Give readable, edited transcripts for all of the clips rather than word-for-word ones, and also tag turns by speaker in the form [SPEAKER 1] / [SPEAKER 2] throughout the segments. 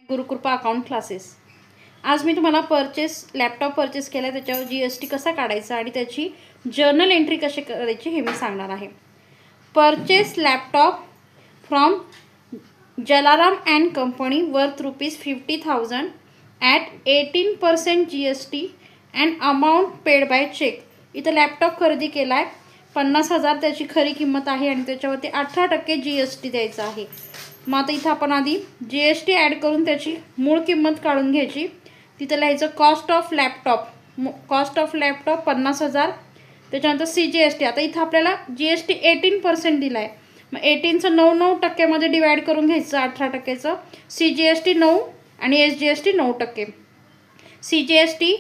[SPEAKER 1] Gurukrupa account classes. आज मी तुम्हाला laptop purchase केला, त्याच्यावर GST कसा काढायचा आणि त्याची जर्नल एंट्री कशी करायची हे मी सांगणार आहे। Purchase laptop from Jalaram and company worth ₹50,000 at 18% GST and amount paid by cheque. इथं लॅपटॉप खरेदी केला आहे, 50,000 त्याची खरी किंमत आहे आणि त्याच्यावरती 18% GST द्यायचा आहे। मग आता इथं आपण आधी GST ॲड करून त्याची मूळ किंमत काढून घ्यायची। तिथं लिहायचं कॉस्ट ऑफ लॅपटॉप 50,000, त्याच्यानंतर CGST। आता इथं आपल्याला GST 18% दिला आहे, मग 18चं 9% डिवाइड करून घ्यायचं 18%चं। CGST 9 आणि SGST 9%। CGST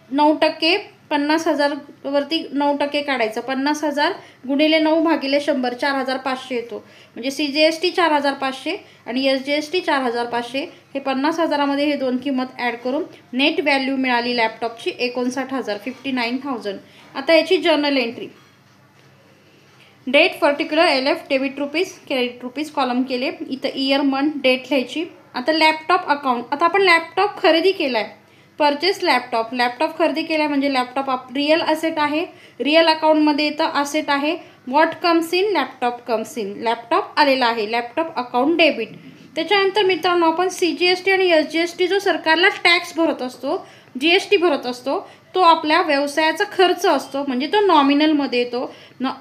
[SPEAKER 1] 9%, 50,000 वरती 9% काढायचं। 50,000 गुणिले 9 भागिले 100 4,500 येतो, म्हणजे CGST 4,500 आणि SGST 4,500। हे 50,000मध्ये हे दोन किंमत ॲड करून नेट व्हॅल्यू मिळाली लॅपटॉपची 59,000 59,000। आता याची journal entry, date particular LF debit rupees credit rupees column केले। इथं इयर मंथ डेट लिहायची। आता लॅपटॉप अकाउंट, आता आपण लॅपटॉप खरेदी केलाय, परचेस लॅपटॉप खरेदी केला म्हणजे लॅपटॉप रिअल असेट आहे, रिअल अकाउंटमध्ये येतं असेट आहे। What comes in, laptop comes in, laptop आलेला आहे, लॅपटॉप अकाउंट डेबिट। त्याच्यानंतर मित्रांनो आपण CGST आणि SGST जो सरकारला टॅक्स भरत असतो, GST भरत असतो, तो आपल्या व्यवसायाचा खर्च असतो, म्हणजे तो नॉमिनलमध्ये येतो।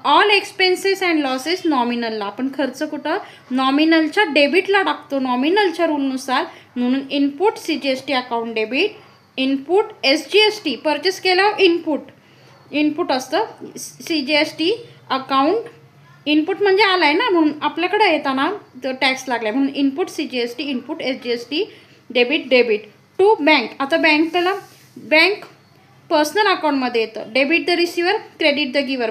[SPEAKER 1] ऑल एक्सपेन्सेस अँड लॉसेस नॉमिनलला, आपण खर्च कुठं नॉमिनलच्या डेबिटला टाकतो नॉमिनलच्या रूलनुसार, म्हणून input CGST account debit, input SGST purchase केल्यावर इनपुट असतं, CGST अकाउंट इनपुट म्हणजे आलाय ना, म्हणून आपल्याकडे येताना तो टॅक्स लागलाय, म्हणून input CGST input SGST debit to bank. आता बँक पर्सनल अकाउंटमध्ये येतं, debit the receiver credit the giver,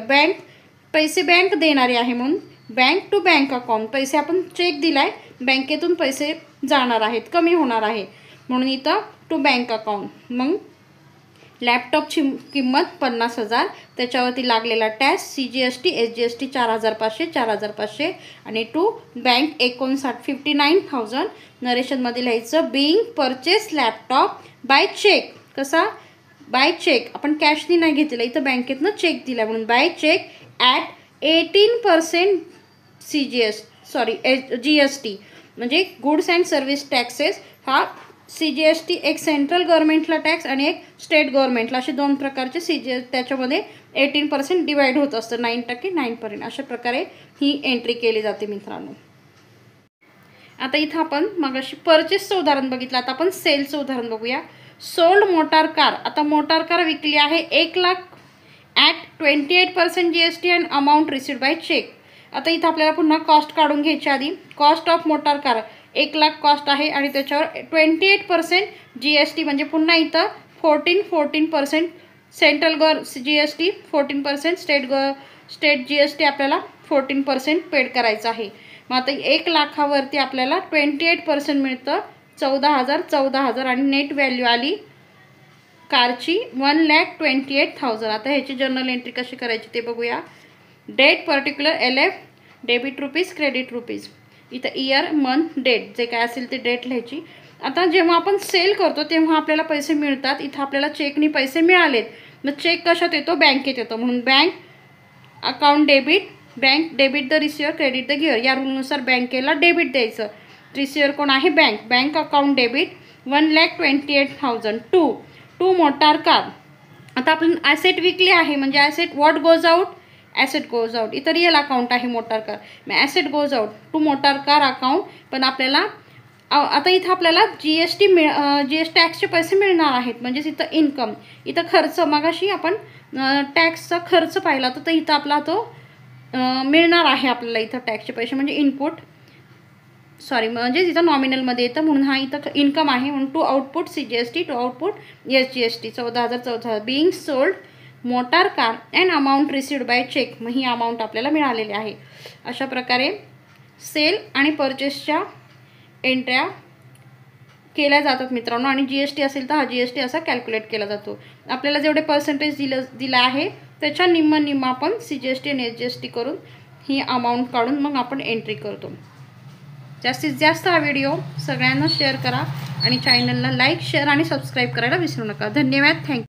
[SPEAKER 1] पैसे बँक देणारी आहे म्हणून बँक टू बँक अकाउंट, पैसे आपण चेक दिलाय, बँकेतून पैसे जाणार आहेत, कमी होणार आहे, म्हणून इथं टू बँक अकाउंट। मग लॅपटॉपची किंमत 50,000, त्याच्यावरती लागलेला टॅक्स CGST SGST 4,500 आणि टू बँक 59,000। नरेशनमध्ये लिहायचं being purchase laptop by cheque. कसा बाय चेक, आपण कॅशनी नाही घेतलेला, इथं बँकेतनं चेक दिला म्हणून बाय चेक ॲट 18% GST, म्हणजे गुड्स अँड सर्व्हिस टॅक्सेस। हा CGST एक सेंट्रल गव्हर्नमेंटला टॅक्स आणि एक स्टेट गव्हर्नमेंटला, असे दोन प्रकारचे त्याच्यामध्ये 18% डिवाइड होत असतं, 9% 9%। अशा प्रकारे ही एंट्री केली जाते मित्रांनो। आता इथं आपण मगाशी परचेसचं उदाहरण बघितलं, आता आपण सेलचं उदाहरण बघूया। सोल्ड मोटार कार, आता मोटार कार विकली आहे 1,00,000 at 28% GST and amount received by cheque. आता इथं आपल्याला पुन्हा कॉस्ट काढून घ्यायची आधी। Cost of motor car 1,00,000 cost आहे आणि त्याच्यावर 28% GST, म्हणजे पुन्हा इथं 14% सेंट्रल GST 14%, स्टेट GST आपल्याला 14% पेड करायचं आहे। मग आता 1,00,000वरती आपल्याला 28% मिळतं 14,000 आणि नेट व्हॅल्यू आली कारची 1,28,000। आता ह्याची जर्नल एंट्री कशी करायची ते बघूया। Date particular LF debit rupees credit rupees, इथं इयर मंथ डेट जे काय असेल ते डेट लिहायची। आता जेव्हा आपण सेल करतो तेव्हा आपल्याला पैसे मिळतात, इथं आपल्याला चेकनी पैसे मिळालेत, मग चेक कशात येतो, बँकेत येतो, म्हणून bank account debit, bank debit the receiver credit the giver, या रूलनुसार बँकेला डेबिट द्यायचं, रिसिव्हर कोण आहे bank account debit 1,28,000 to motor car. आता आपण ॲसेट विकली आहे, म्हणजे asset what goes out, asset goes out, इथं रिअल अकाउंट आहे मोटार कार, मग asset goes out to motor car account. पण आपल्याला आता इथं आपल्याला GST टॅक्सचे पैसे मिळणार आहेत, म्हणजेच इथं इन्कम, इथं खर्च, मगाशी आपण टॅक्सचा खर्च पाहिला तर इथं आपला तो मिळणार आहे आपल्याला इथं टॅक्सचे पैसे, म्हणजे म्हणजे इथं नॉमिनलमध्ये येतं, म्हणून हा इथं इन्कम आहे, म्हणून to output CGST to output SGST 14,000 being sold motor car and amount received by cheque, मग ही अमाऊंट आपल्याला मिळालेली आहे। अशा प्रकारे सेल आणि परचेसच्या एंट्र्या केल्या जातात मित्रांनो, आणि GST असेल तर हा GST असा कॅल्क्युलेट केला जातो। आपल्याला जेवढे पर्सेंटेज दिलं आहे त्याच्या निम्म आपण CGST आणि SGST करून ही अमाऊंट काढून मग आपण एंट्री करतो। जास्तीत जास्त हा व्हिडिओ सगळ्यांना शेअर करा। आणि चॅनलला लाईक शेअर आणि सबस्क्राईब करायला विसरू नका. धन्यवाद. थँक्यू.